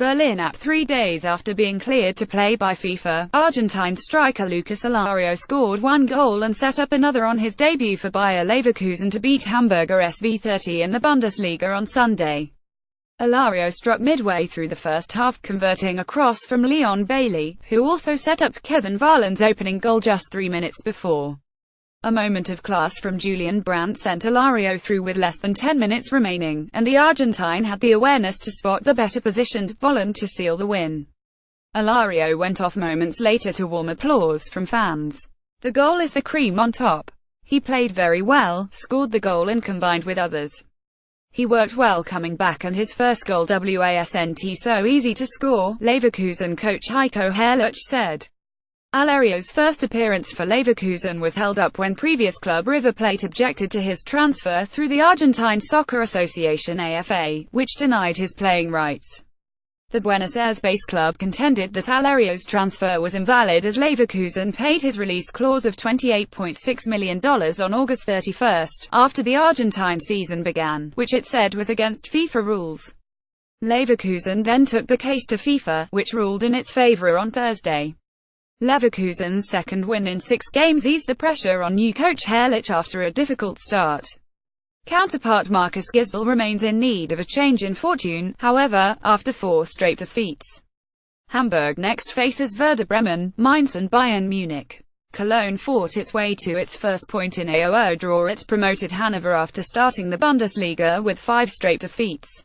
Berlin app. 3 days after being cleared to play by FIFA, Argentine striker Lucas Alario scored one goal and set up another on his debut for Bayer Leverkusen to beat Hamburger SV 30 in the Bundesliga on Sunday. Alario struck midway through the first half, converting a cross from Leon Bailey, who also set up Kevin Volland's opening goal just 3 minutes before. A moment of class from Julian Brandt sent Alario through with less than 10 minutes remaining, and the Argentine had the awareness to spot the better-positioned Volland to seal the win. Alario went off moments later to warm applause from fans. The goal is the cream on top. He played very well, scored the goal and combined with others. He worked well coming back and his first goal wasn't so easy to score, Leverkusen coach Heiko Herrlich said. Alario's first appearance for Leverkusen was held up when previous club River Plate objected to his transfer through the Argentine Soccer Association AFA, which denied his playing rights. The Buenos Aires-based club contended that Alario's transfer was invalid as Leverkusen paid his release clause of $28.6 million on August 31, after the Argentine season began, which it said was against FIFA rules. Leverkusen then took the case to FIFA, which ruled in its favor on Thursday. Leverkusen's second win in 6 games eased the pressure on new coach Herrlich after a difficult start. Counterpart Marcus Gisdol remains in need of a change in fortune, however, after 4 straight defeats. Hamburg next faces Werder Bremen, Mainz and Bayern Munich. Cologne fought its way to its first point in a 0-0 draw at promoted Hannover after starting the Bundesliga with 5 straight defeats.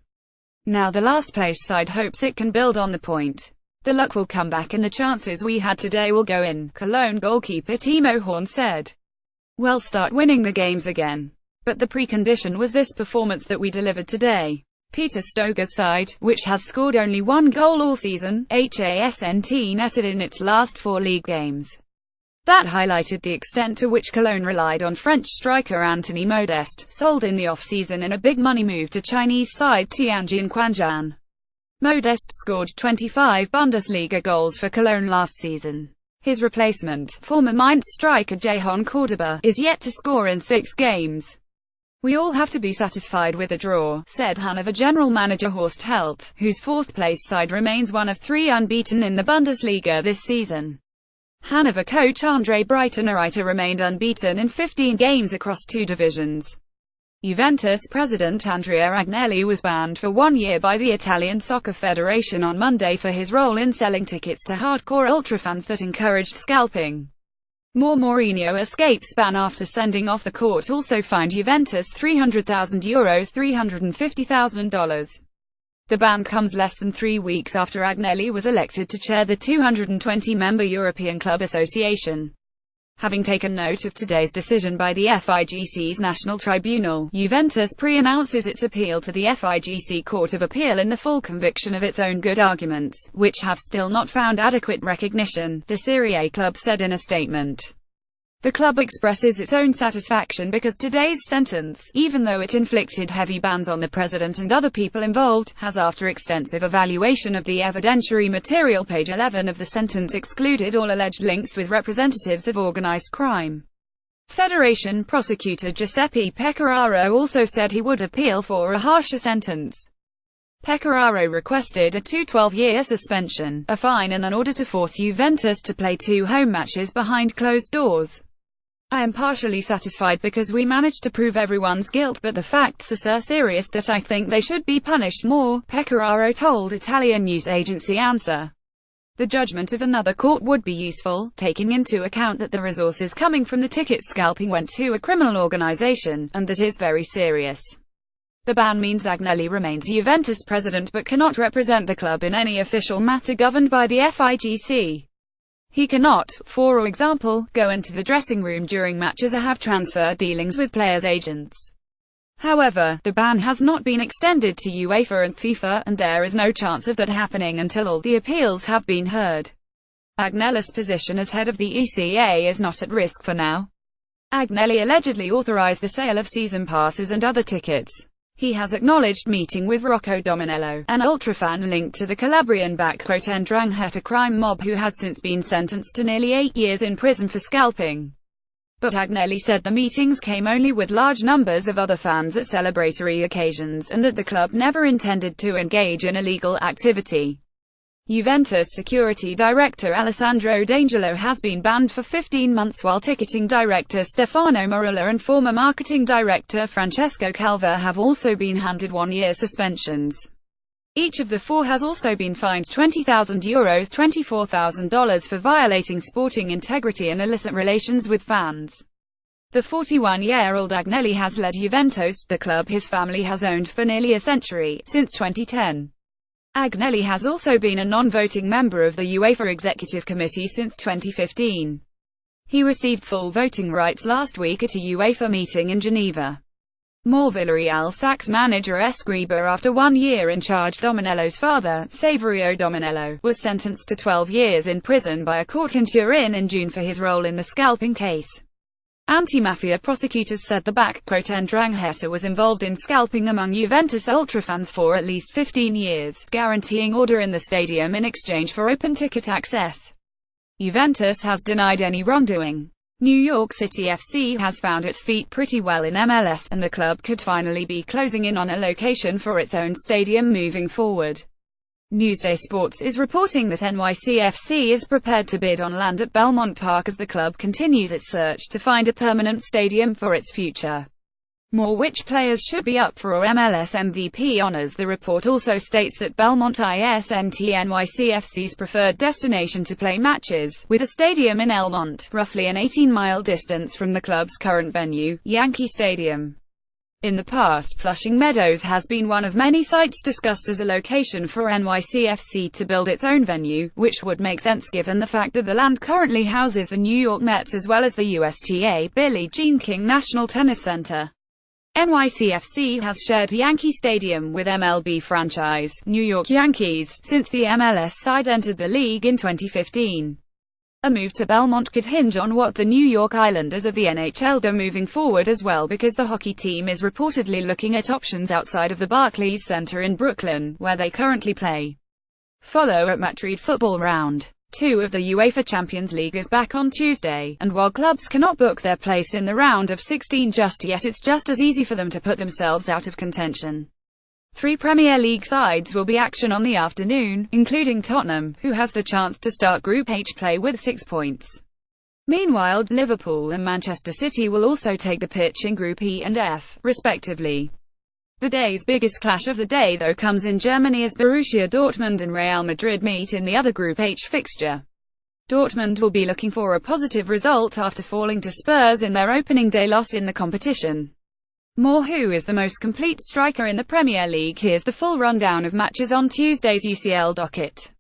Now the last-place side hopes it can build on the point. The luck will come back and the chances we had today will go in, Cologne goalkeeper Timo Horn said. We'll start winning the games again. But the precondition was this performance that we delivered today. Peter Stoger's side, which has scored only 1 goal all season, hasn't netted in its last 4 league games. That highlighted the extent to which Cologne relied on French striker Anthony Modeste, sold in the off-season in a big-money move to Chinese side Tianjin Quanjian. Modeste scored 25 Bundesliga goals for Cologne last season. His replacement, former Mainz striker Jehan Cordoba, is yet to score in 6 games. We all have to be satisfied with a draw, said Hannover general manager Horst Held, whose 4th-place side remains one of 3 unbeaten in the Bundesliga this season. Hannover coach Andre Breitenreiter remained unbeaten in 15 games across 2 divisions. Juventus president Andrea Agnelli was banned for 1 year by the Italian Soccer Federation on Monday for his role in selling tickets to hardcore ultrafans that encouraged scalping. Mourinho escapes ban after sending off the court also fined Juventus €300,000 $350,000. The ban comes less than 3 weeks after Agnelli was elected to chair the 220-member European Club Association. Having taken note of today's decision by the FIGC's National Tribunal, Juventus pre-announces its appeal to the FIGC Court of Appeal in the full conviction of its own good arguments, which have still not found adequate recognition, the Serie A club said in a statement. The club expresses its own satisfaction because today's sentence, even though it inflicted heavy bans on the president and other people involved, has after extensive evaluation of the evidentiary material page 11 of the sentence excluded all alleged links with representatives of organized crime. Federation prosecutor Giuseppe Pecoraro also said he would appeal for a harsher sentence. Pecoraro requested a 12-year suspension, a fine and an order to force Juventus to play 2 home matches behind closed doors. I am partially satisfied because we managed to prove everyone's guilt, but the facts are so serious that I think they should be punished more, Pecoraro told Italian news agency ANSA. The judgment of another court would be useful, taking into account that the resources coming from the ticket scalping went to a criminal organization, and that is very serious. The ban means Agnelli remains Juventus president but cannot represent the club in any official matter governed by the FIGC. He cannot, for example, go into the dressing room during matches or have transfer dealings with players' agents. However, the ban has not been extended to UEFA and FIFA, and there is no chance of that happening until all the appeals have been heard. Agnelli's position as head of the ECA is not at risk for now. Agnelli allegedly authorized the sale of season passes and other tickets. He has acknowledged meeting with Rocco Dominello, an ultrafan linked to the Calabrian-backed Ndrangheta crime mob who has since been sentenced to nearly 8 years in prison for scalping. But Agnelli said the meetings came only with large numbers of other fans at celebratory occasions, and that the club never intended to engage in illegal activity. Juventus security director Alessandro D'Angelo has been banned for 15 months, while ticketing director Stefano Marella and former marketing director Francesco Calva have also been handed one-year suspensions. Each of the four has also been fined €20,000 $24,000 for violating sporting integrity and illicit relations with fans. The 41-year-old Agnelli has led Juventus, the club his family has owned for nearly a century, since 2010. Agnelli has also been a non-voting member of the UEFA Executive Committee since 2015. He received full voting rights last week at a UEFA meeting in Geneva. More Villarreal sacks manager Escribá after 1 year in charge. Domenello's father, Saverio Domenello, was sentenced to 12 years in prison by a court in Turin in June for his role in the scalping case. Anti-mafia prosecutors said the Ndrangheta was involved in scalping among Juventus ultrafans for at least 15 years, guaranteeing order in the stadium in exchange for open ticket access. Juventus has denied any wrongdoing. New York City FC has found its feet pretty well in MLS, and the club could finally be closing in on a location for its own stadium moving forward. Newsday Sports is reporting that NYCFC is prepared to bid on land at Belmont Park as the club continues its search to find a permanent stadium for its future. More which players should be up for MLS MVP honors. The report also states that Belmont isn't NYCFC's preferred destination to play matches, with a stadium in Elmont, roughly an 18-mile distance from the club's current venue, Yankee Stadium. In the past, Flushing Meadows has been one of many sites discussed as a location for NYCFC to build its own venue, which would make sense given the fact that the land currently houses the New York Mets as well as the USTA Billie Jean King National Tennis Center. NYCFC has shared Yankee Stadium with MLB franchise, New York Yankees, since the MLS side entered the league in 2015. A move to Belmont could hinge on what the New York Islanders of the NHL do moving forward as well, because the hockey team is reportedly looking at options outside of the Barclays Center in Brooklyn, where they currently play. Follow at Madrid Football Round 2 of the UEFA Champions League is back on Tuesday, and while clubs cannot book their place in the round of 16 just yet, it's just as easy for them to put themselves out of contention. 3 Premier League sides will be action on the afternoon, including Tottenham, who has the chance to start Group H play with 6 points. Meanwhile, Liverpool and Manchester City will also take the pitch in Group E and F, respectively. The day's biggest clash of the day though comes in Germany as Borussia Dortmund and Real Madrid meet in the other Group H fixture. Dortmund will be looking for a positive result after falling to Spurs in their opening day loss in the competition. More who is the most complete striker in the Premier League? Here's the full rundown of matches on Tuesday's UCL docket.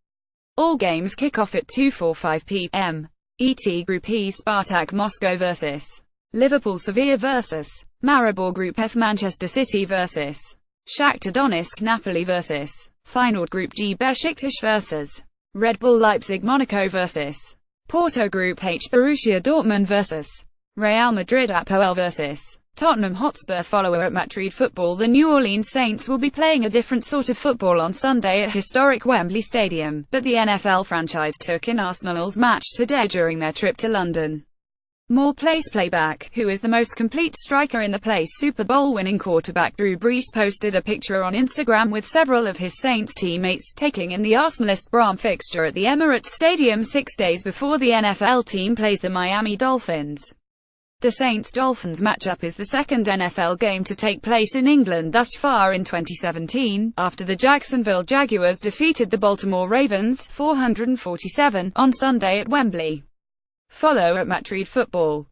All games kick off at 2:45 p.m. ET. Group E, Spartak Moscow vs. Liverpool, Sevilla vs. Maribor. Group F, Manchester City vs. Shakhtar Donetsk, Napoli vs. Feyenoord. Group G, Besiktas vs. Red Bull Leipzig, Monaco vs. Porto. Group H, Borussia Dortmund vs. Real Madrid, Apoel vs. Tottenham Hotspur. Follower at Madrid Football. The New Orleans Saints will be playing a different sort of football on Sunday at historic Wembley Stadium, but the NFL franchise took in Arsenal's match today during their trip to London. More place playback. Who is the most complete striker in the place? Super Bowl winning quarterback Drew Brees posted a picture on Instagram with several of his Saints teammates taking in the Arsenalist Brahm fixture at the Emirates Stadium 6 days before the NFL team plays the Miami Dolphins. The Saints-Dolphins matchup is the second NFL game to take place in England thus far in 2017, after the Jacksonville Jaguars defeated the Baltimore Ravens 447 on Sunday at Wembley. Follow at Madrid Football.